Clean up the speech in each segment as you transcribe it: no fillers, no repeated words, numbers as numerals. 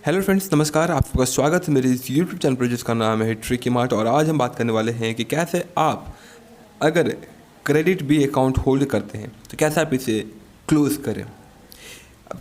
Hello friends, नमस्कार। आपका स्वागत है मेरे इस यूट्यूब चैनल पर जिसका नाम है ट्रिकी मार्ट। और आज हम बात करने वाले हैं कि कैसे आप अगर क्रेडिट बी अकाउंट होल्ड करते हैं तो कैसे आप इसे क्लोज़ करें।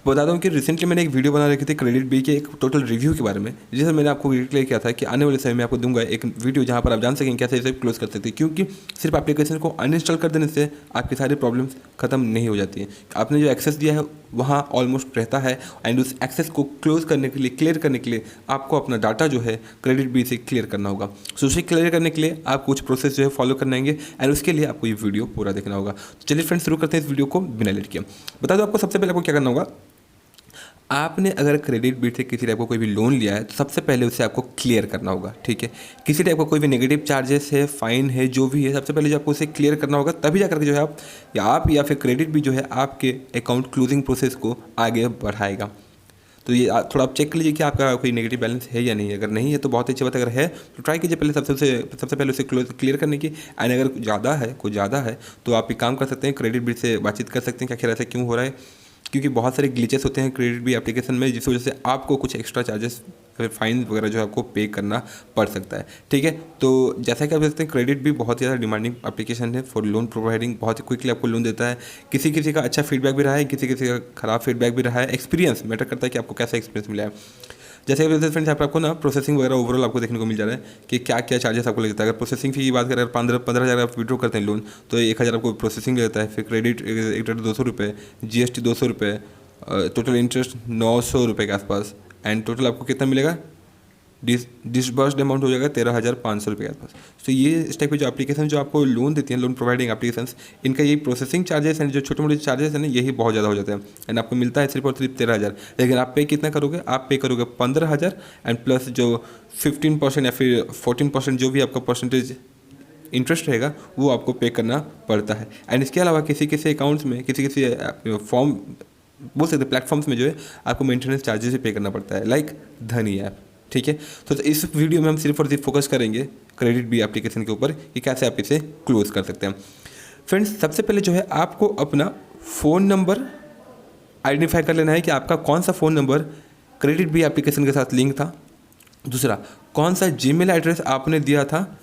बता दूं कि रिसेंटली मैंने एक वीडियो बना रखी थी क्रेडिट बी के एक टोटल रिव्यू के बारे में, जिसे मैंने आपको क्लियर किया था कि आने वाले समय में आपको दूंगा एक वीडियो जहां पर आप जान सकें कैसे इसे क्लोज कर सकते हैं। क्योंकि सिर्फ एप्लीकेशन को अनइंस्टॉल कर देने से आपकी सारी प्रॉब्लम्स खत्म नहीं हो जाती हैं। आपने जो एक्सेस दिया है वहाँ ऑलमोस्ट रहता है, एंड उस एक्सेस को क्लोज करने के लिए, क्लियर करने के लिए आपको अपना डाटा जो है क्रेडिट बी से क्लियर करना होगा। सो उसे क्लियर करने के लिए आप कुछ प्रोसेस जो है फॉलो करना आएंगे, एंड उसके लिए आपको ये वीडियो पूरा देखना होगा। तो चलिए फ्रेंड्स, शुरू करते हैं इस वीडियो को बिना लेट किए। बता दो आपको सबसे पहले आपको क्या करना होगा। आपने अगर क्रेडिट बी से किसी टाइप का कोई भी लोन लिया है तो सबसे पहले उसे आपको क्लियर करना होगा, ठीक है। किसी टाइप का कोई भी नेगेटिव चार्जेस है, फाइन है, जो भी है, सबसे पहले जो आपको उसे क्लियर करना होगा, तभी जाकर के जो है आप या फिर क्रेडिट बी जो है आपके अकाउंट क्लोजिंग प्रोसेस को आगे बढ़ाएगा। तो ये थोड़ा आप चेक कर लीजिए कि आपका कोई नेगेटिव बैलेंस है या नहीं है। अगर नहीं है तो बहुत अच्छी बात, अगर है तो ट्राई कीजिए पहले सबसे पहले उसे क्लियर करने की। एंड अगर कुछ ज़्यादा है तो आप एक काम कर सकते हैं, क्रेडिट बिल से बातचीत कर सकते हैं कि आखिर ऐसा क्यों हो रहा है। क्योंकि बहुत सारे ग्लिचेस होते हैं क्रेडिट बी एप्लीकेशन में, जिस वजह से आपको कुछ एक्स्ट्रा चार्जेस फिर फाइन वगैरह जो है आपको पे करना पड़ सकता है, ठीक है। तो जैसा कि आप देख सकते हैं क्रेडिट भी बहुत ज़्यादा डिमांडिंग एप्लीकेशन है फॉर लोन प्रोवाइडिंग। बहुत ही क्विकली आपको लोन देता है। किसी किसी का अच्छा फीडबैक भी रहा है, किसी किसी का खराब फीडबैक भी रहा है। एक्सपीरियंस मैटर करता है कि आपको कैसा एक्सपीरियंस मिला है। जैसे कि फ्रेंड्स यहाँ पर आपको ना प्रोसेसिंग वगैरह ओवरऑल आपको देखने को मिल जा रहा है कि क्या क्या चार्जेस आपको लगता है। अगर प्रोसेसिंग फी की बात करें, 15,000 आप विड्रॉ करते हैं लोन तो 1,000 आपको प्रोसेसिंग लगता है। फिर क्रेडिट 200 रुपये, GST 200 रुपये, टोटल इंटरेस्ट 900 रुपये के आसपास, एंड टोटल आपको कितना मिलेगा, डिसबर्स्ड अमाउंट हो जाएगा 13,500 रुपये के आसपास। तो ये इस टाइप की जो एप्लीकेशन जो आपको लोन देती हैं, लोन प्रोवाइडिंग एप्लीकेशंस, इनका यही प्रोसेसिंग चार्जेस हैं, जो छोटे मोटे चार्जेस हैं ना, यही बहुत ज़्यादा हो जाते हैं। एंड आपको मिलता है सिर्फ और सिर्फ 13,000। लेकिन आप पे कितना करोगे, आप पे करोगे 15,000, एंड प्लस जो 15% या फिर 14% जो भी आपका परसेंटेज इंटरेस्ट रहेगा वो आपको पे करना पड़ता है। एंड इसके अलावा किसी किसी अकाउंट्स में, किसी किसी फॉर्म बोल सकते प्लेटफॉर्म्स में जो है आपको मेंटेनेंस चार्जेस भी पे करना पड़ता है, लाइक धनी ऐप, ठीक है। तो इस वीडियो में हम सिर्फ और सिर्फ फोकस करेंगे क्रेडिट बी एप्लीकेशन के ऊपर कि कैसे आप इसे क्लोज कर सकते हैं। फ्रेंड्स, सबसे पहले जो है आपको अपना फ़ोन नंबर आइडेंटिफाई कर लेना है कि आपका कौन सा phone number credit B application के साथ लिंक था। दूसरा, कौन सा जीमेल एड्रेस आपने दिया था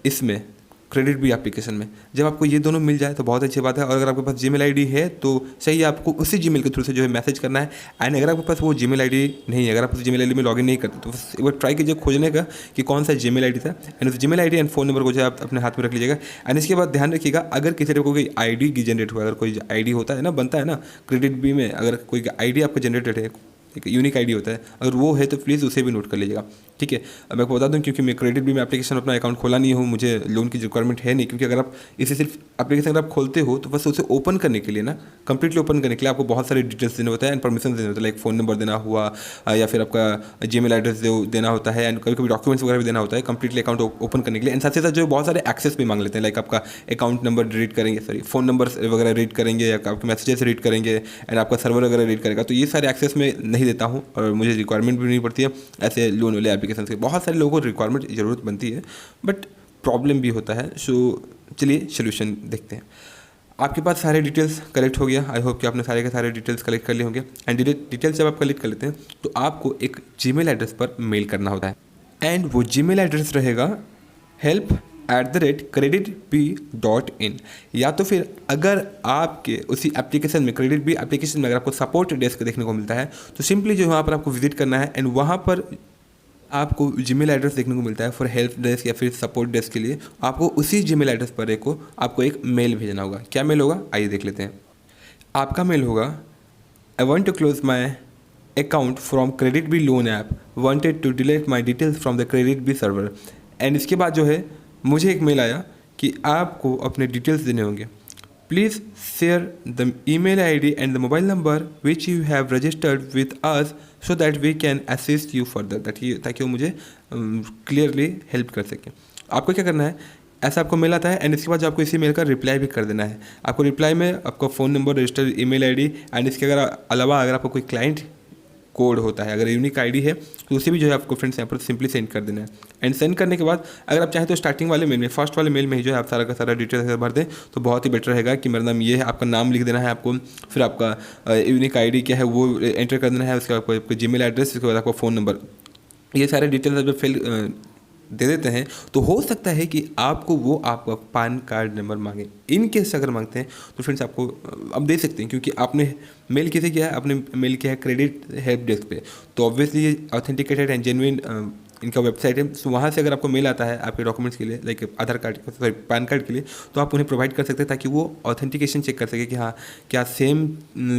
इसमें क्रेडिट बी एप्लीकेशन में। जब आपको ये दोनों मिल जाए तो बहुत अच्छी बात है। और अगर आपके पास जीमेल आईडी है तो सही है, आपको उसी जीमेल के थ्रू से जो है मैसेज करना है। एंड अगर आपके पास वो जीमेल आईडी नहीं है, अगर आप उस जीमेल आईडी में लॉगिन नहीं करते तो बस एक बार ट्राई कीजिए खोजने का कि कौन सा जीमेल आईडी था, एंड उस Gmail ID and phone number को जो है आप अपने हाथ में रख लीजिएगा। एंड इसके बाद ध्यान रखिएगा, अगर किसी तरह कोई आईडी जनरेट हुआ, अगर कोई आईडी होता है ना, बनता है ना क्रेडिट बी में, अगर कोई आईडी आपका जनरेटेड है, एक यूनिक आईडी होता है, अगर वो है तो प्लीज़ उसे भी नोट कर लीजिएगा, ठीक है। अब मैं आपको बता दूं, क्योंकि मैं क्रेडिट बी में एप्लीकेशन अपना अकाउंट खोला नहीं हूँ, मुझे लोन की रिक्वायरमेंट है नहीं। क्योंकि अगर आप इसे सिर्फ एप्लीकेशन अगर आप खोलते हो तो बस उसे ओपन करने के लिए ना, कंप्लीटली ओपन करने के लिए आपको बहुत सारे डिटेल्स देने होता है एंड परमिशन देने होता है, लाइक फ़ोन नंबर देना हुआ, या फिर आपका जीमेल एड्रेस देना होता है, एंड कभी कभी डॉक्यूमेंट्स वगैरह भी देना होता है कंप्लीटली अकाउंट ओपन करने के लिए। एंड साथ ही साथ जो बहुत सारे एक्सेस भी मांग लेते हैं, लाइक आपका अकाउंट नंबर रीड करेंगे, सॉरी फ़ोन नंबर वगैरह रीड करेंगे, या आपके मैसेजेस रीड करेंगे, एंड आपका सर्वर वगैरह रीड करेगा। तो ये सारे एक्सेस में नहीं देता हूँ और मुझे रिक्वायरमेंट भी नहीं पड़ती है ऐसे लोन वाले एप्लीकेशन के। बहुत सारे लोगों को रिक्वायरमेंट ज़रूरत बनती है, बट प्रॉब्लम भी होता है। सो चलिए सोल्यूशन देखते हैं। आपके पास सारे डिटेल्स कलेक्ट हो गया। आई होप कि आपने सारे के सारे डिटेल्स कलेक्ट कर लिए होंगे। एंड डिटेल्स जब आप कलेक्ट कर लेते हैं तो आपको एक जीमेल एड्रेस पर मेल करना होता है, एंड वो जीमेल एड्रेस रहेगा help@creditb.in। या तो फिर अगर आपके उसी एप्लीकेशन में, क्रेडिट बी एप्लीकेशन में, अगर आपको सपोर्ट डेस्क देखने को मिलता है तो सिंपली जो वहाँ पर आपको विजिट करना है, एंड वहाँ पर आपको जीमेल एड्रेस देखने को मिलता है फॉर हेल्प डेस्क या फिर सपोर्ट डेस्क के लिए। आपको उसी जीमेल एड्रेस पर आपको एक मेल भेजना होगा। क्या मेल होगा, आइए देख लेते हैं। आपका मेल होगा, I want to close my account from credit B loan app, wanted to delete my details from the credit B server. And इसके बाद जो है मुझे एक मेल आया कि आपको अपने डिटेल्स देने होंगे। Please share the email ID and the mobile number which you have registered with us so that we can assist you further, ताकि वो मुझे क्लियरली हेल्प कर सकें। आपको क्या करना है, ऐसा आपको मेल आता है, एंड इसके बाद जो आपको इसी मेल का रिप्लाई भी कर देना है। आपको रिप्लाई में आपका phone number, registered email ID, and इसके अलावा अगर आपको कोई क्लाइंट कोड होता है। अगर यूनिक आईडी है तो उसे भी जो है आपको फ्रेंड्स यहाँ पर सिंपली सेंड कर देना है। एंड सेंड करने के बाद अगर आप चाहें तो स्टार्टिंग वाले मेल में, फर्स्ट वाले मेल में ही जो है आप सारा का सारा डिटेल्स भर दें तो बहुत ही बेटर रहेगा कि मेरा नाम ये है, आपका नाम लिख देना है आपको, फिर आपका यूनिक आईडी क्या है वो एंटर कर देना है, उसके बाद आपका जीमेल एड्रेस, उसके बाद आपका फ़ोन नंबर, ये सारे डिटेल्स आप फिल दे देते हैं तो हो सकता है कि आपको वो आपका पैन कार्ड नंबर मांगे। इन केस अगर मांगते हैं तो फ्रेंड्स आपको अब दे सकते हैं, क्योंकि आपने मेल किसे किया है, आपने मेल किया है क्रेडिट हेल्प डेस्क पे, तो ऑब्वियसली ये ऑथेंटिकेटेड एंड जेन्युइन इनका वेबसाइट है। सो वहाँ से अगर आपको मेल आता है आपके डॉक्यूमेंट्स के लिए, लाइक आधार कार्ड, सॉरी पैन कार्ड के लिए, तो आप उन्हें प्रोवाइड कर सकते हैं ताकि वो ऑथेंटिकेशन चेक कर सके कि हाँ क्या सेम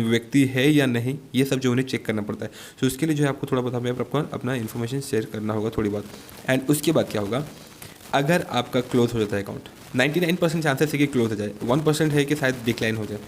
व्यक्ति है या नहीं, ये सब जो उन्हें चेक करना पड़ता है। सो उसके लिए जो है आपको थोड़ा बहुत हमें आपको अपना इन्फॉर्मेशन शेयर करना होगा थोड़ी बहुत। एंड उसके बाद क्या होगा, अगर आपका क्लोज हो जाता है अकाउंट, 99% चांसेस है कि क्लोज हो जाए, 1% है कि शायद डिक्लाइन हो जाए।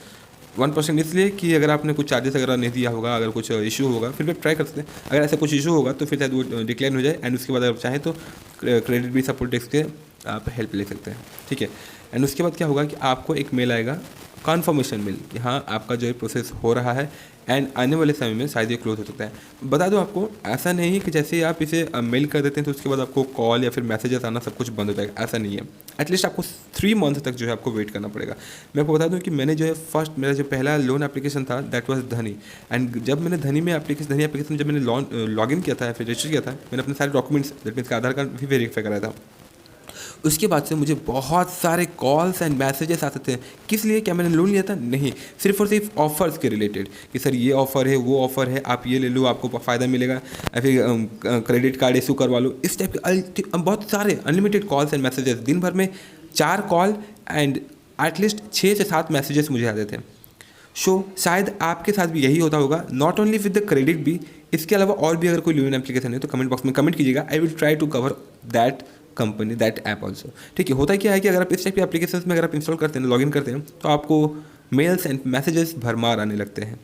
1% इसलिए कि अगर आपने कुछ चार्जेस अगर नहीं दिया होगा, अगर कुछ इशू होगा, फिर भी ट्राई कर सकते हैं। अगर ऐसा कुछ इशू होगा तो फिर शायद वो डिक्लाइन हो जाए। एंड उसके बाद अगर आप चाहें तो क्रेडिट भी सपोर्ट डेस्क के आप हेल्प ले सकते हैं, ठीक है। एंड उसके बाद क्या होगा कि आपको एक मेल आएगा, कन्फर्मेशन मेल, कि हाँ आपका जो है प्रोसेस हो रहा है एंड आने वाले समय में शायद ये क्लोज हो सकता है। बता दो आपको, ऐसा नहीं है कि जैसे ही आप इसे मेल कर देते हैं तो उसके बाद आपको कॉल या फिर मैसेजेस आना सब कुछ बंद हो जाएगा, ऐसा नहीं है। एटलीस्ट आपको 3 मंथ तक जो है आपको वेट करना पड़ेगा। मैं आपको बता दूं कि मैंने जो है मेरा जो पहला लोन एप्लीकेशन था दैट वाज धनी। एंड जब मैंने धनी एप्लीकेशन जब मैंने लॉग इन किया था, फिर रजिस्टर किया था, मैंने अपने सारे documents, that means Aadhaar card भी वेरीफाई कराया था। उसके बाद से मुझे बहुत सारे कॉल्स एंड मैसेजेस आते थे। किस लिए, क्या मैंने लोन लिया था? नहीं, सिर्फ और सिर्फ ऑफर्स के रिलेटेड कि सर ये ऑफ़र है, वो ऑफ़र है, आप ये ले लो, आपको फ़ायदा मिलेगा, या फिर क्रेडिट कार्ड इशू करवा लो। इस टाइप के बहुत सारे अनलिमिटेड कॉल्स एंड मैसेजेस, दिन भर में 4 कॉल एंड एटलीस्ट 6 से 7 मैसेजेस मुझे आते थे। शायद आपके साथ भी यही होता होगा, not only with the credit भी, इसके अलावा और भी अगर कोई लोन एप्लीकेशन है तो कमेंट बॉक्स में कमेंट कीजिएगा। I will try to cover that company, that app also, ठीक है। होता क्या है कि अगर आप इस टाइप की एप्लीकेशन में अगर आप इंस्टॉल करते हैं, लॉगिन करते हैं, तो आपको मेल्स एंड मैसेजेस भरमार आने लगते हैं।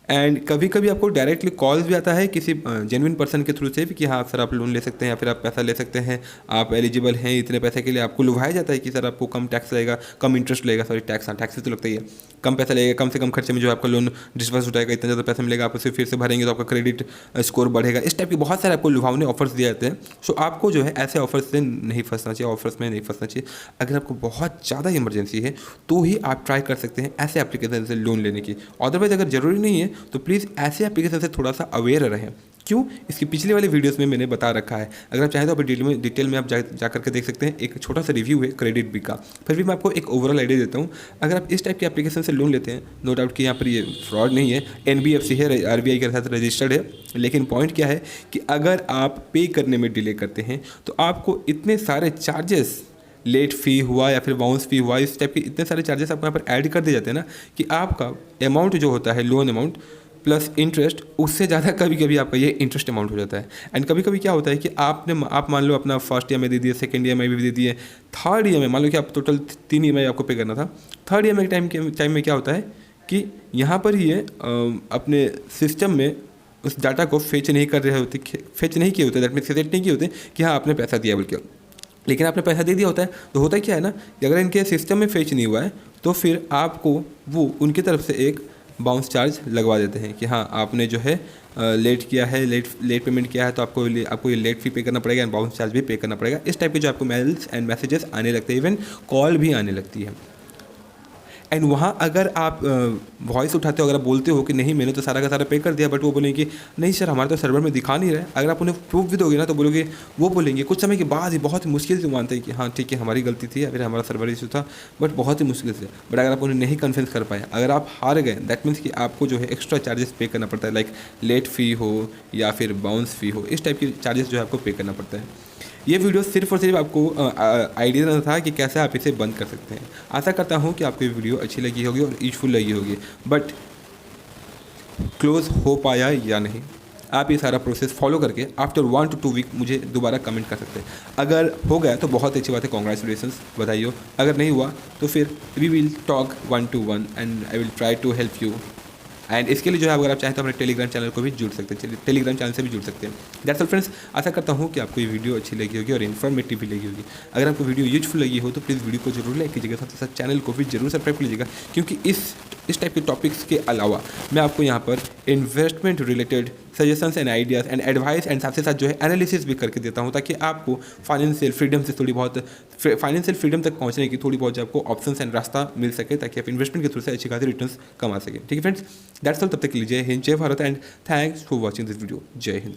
एंड कभी कभी आपको डायरेक्टली कॉल्स भी आता है किसी जेन्युइन पर्सन के थ्रू से भी कि हाँ सर आप लोन ले सकते हैं या फिर आप पैसा ले सकते हैं, आप एलिजिबल हैं इतने पैसे के लिए। आपको लुभाया जाता है कि सर आपको कम टैक्स लगेगा, कम इंटरेस्ट लगेगा, सॉरी टैक्स तो लगता ही है, कम पैसा लगेगा, कम से कम खर्चे में जो आपका लोन डिस्बर्स हो जाएगा, इतना ज़्यादा पैसा मिलेगा, आप उसे फिर से भरेंगे तो आपका क्रेडिट स्कोर बढ़ेगा। इस टाइप के बहुत सारे आपको लुभावने ऑफर्स दिए जाते हैं। सो आपको जो है ऐसे ऑफर्स से नहीं फंसना चाहिए, ऑफर्स में नहीं फंसना चाहिए। अगर आपको बहुत ज़्यादा इमरजेंसी है तो ही आप ट्राई कर सकते हैं ऐसे एप्लीकेशन से लोन लेने की। अदरवाइज अगर ज़रूरी नहीं है तो प्लीज़ ऐसे एप्लीकेशन से थोड़ा सा अवेयर रहें। क्यों, इसकी पिछले वाले वीडियोस में मैंने बता रखा है। अगर आप चाहें तो आप डिटेल में आप जा करके देख सकते हैं। एक छोटा सा रिव्यू है क्रेडिट बी का। फिर भी मैं आपको एक ओवरऑल आइडिया देता हूँ। अगर आप इस टाइप की एप्लीकेशन से लोन लेते हैं, नो डाउट कि यहाँ पर ये फ्रॉड नहीं है, NBFC है, RBI के साथ रजिस्टर्ड है, लेकिन पॉइंट क्या है कि अगर आप पे करने में डिले करते हैं तो आपको इतने सारे चार्जेस, लेट फ़ी हुआ या फिर बाउंस फ़ी हुआ, इस टाइप के इतने सारे चार्जेस आपको यहाँ पर ऐड कर दिए जाते हैं ना कि आपका अमाउंट जो होता है लोन अमाउंट प्लस इंटरेस्ट, उससे ज़्यादा कभी कभी आपका ये इंटरेस्ट अमाउंट हो जाता है। एंड कभी कभी क्या होता है कि आप मान लो अपना फर्स्ट EMI दे दिए, सेकंड EMI भी दे दिए, थर्ड EMI मान लो कि आप टोटल 3 EMI आपको पे करना था। थर्ड EMI के टाइम में क्या होता है कि यहाँ पर ये अपने सिस्टम में उस डाटा को फेच नहीं कर रहे होते, फेच नहीं किए होते, दैट मीन्स सेट नहीं किए होते कि हाँ आपने पैसा दिया बोल के, लेकिन आपने पैसा दे दिया होता है। तो होता क्या है ना कि अगर इनके सिस्टम में फेच नहीं हुआ है तो फिर आपको वो उनकी तरफ से एक बाउंस चार्ज लगवा देते हैं कि हाँ आपने जो है लेट किया है, लेट पेमेंट किया है, तो आपको ये लेट फ़ी पे करना पड़ेगा एंड बाउंस चार्ज भी पे करना पड़ेगा। इस टाइप के जो आपको मेल्स एंड मैसेजेस आने लगते हैं, इवन कॉल भी आने लगती है। एंड वहाँ अगर आप वॉइस उठाते हो, अगर आप बोलते हो कि नहीं मैंने तो सारा का सारा पे कर दिया, बट वो बोलेंगे कि नहीं सर हमारे तो सर्वर में दिखा नहीं रहा है, अगर आप उन्हें प्रूफ भी दोगे ना तो बोलोगे, वो बोलेंगे कुछ समय के बाद ही बहुत ही मुश्किल से मानते हैं कि हाँ ठीक है हमारी गलती थी या फिर हमारा सर्वर इशू था, बट बहुत ही मुश्किल से। बट अगर आप उन्हें नहीं कन्विंस कर पाए, अगर आप हार गए, दैट मीन्स कि आपको जो है एक्स्ट्रा चार्जेस पे करना पड़ता है, लाइक लेट फ़ी हो या फिर बाउंस फ़ी हो, इस टाइप की चार्जेस जो है आपको पे करना पड़ता है। ये वीडियो सिर्फ और सिर्फ आपको आइडिया देना था कि कैसे आप इसे बंद कर सकते हैं। आशा करता हूँ कि आपको ये वीडियो अच्छी लगी होगी और यूजफुल लगी होगी। बट क्लोज हो पाया या नहीं, आप ये सारा प्रोसेस फॉलो करके आफ्टर 1 to 2 वीक मुझे दोबारा कमेंट कर सकते हैं। अगर हो गया तो बहुत अच्छी बात है, कॉन्ग्रेचुलेसन्स, बधाई। अगर नहीं हुआ तो फिर we will talk 1 to 1 and I will try to help you. And इसके लिए जो है अगर आप चाहें तो अपने टेलीग्राम चैनल को भी जुड़ सकते हैं, टेलीग्राम चैनल से भी जुड़ सकते हैं। दैट्स ऑल फ्रेंड्स, आशा करता हूँ कि आपको ये वीडियो अच्छी लगी होगी और इन्फॉर्मेटिव भी लगी होगी। अगर आपको वीडियो यूजफुल लगी हो तो प्लीज़ वीडियो को जरूर लाइक कीजिएगा, साथ ही साथ चैनल को भी जरूर सब्सक्राइब कर लीजिएगा, क्योंकि इस टाइप के टॉपिक्स के अलावा मैं आपको यहाँ पर investment related suggestions and ideas and advice and साथ ही साथ जो है एनालिसिस भी करके देता हूँ, ताकि आपको फाइनेंशियल फ्रीडम से थोड़ी बहुत फाइनेंशियल फ्रीडम तक पहुँचने की थोड़ी बहुत जो आपको ऑप्शंस एंड रास्ता मिल सके, ताकि आप इन्वेस्टमेंट के थ्रू से अच्छी खासी रिटर्न्स कमा सकें। ठीक है फ्रेंड्स, दैट्स ऑल। तब तक के लिए जय हिंद, जय Bharat and thanks for watching this video. जय हिंद।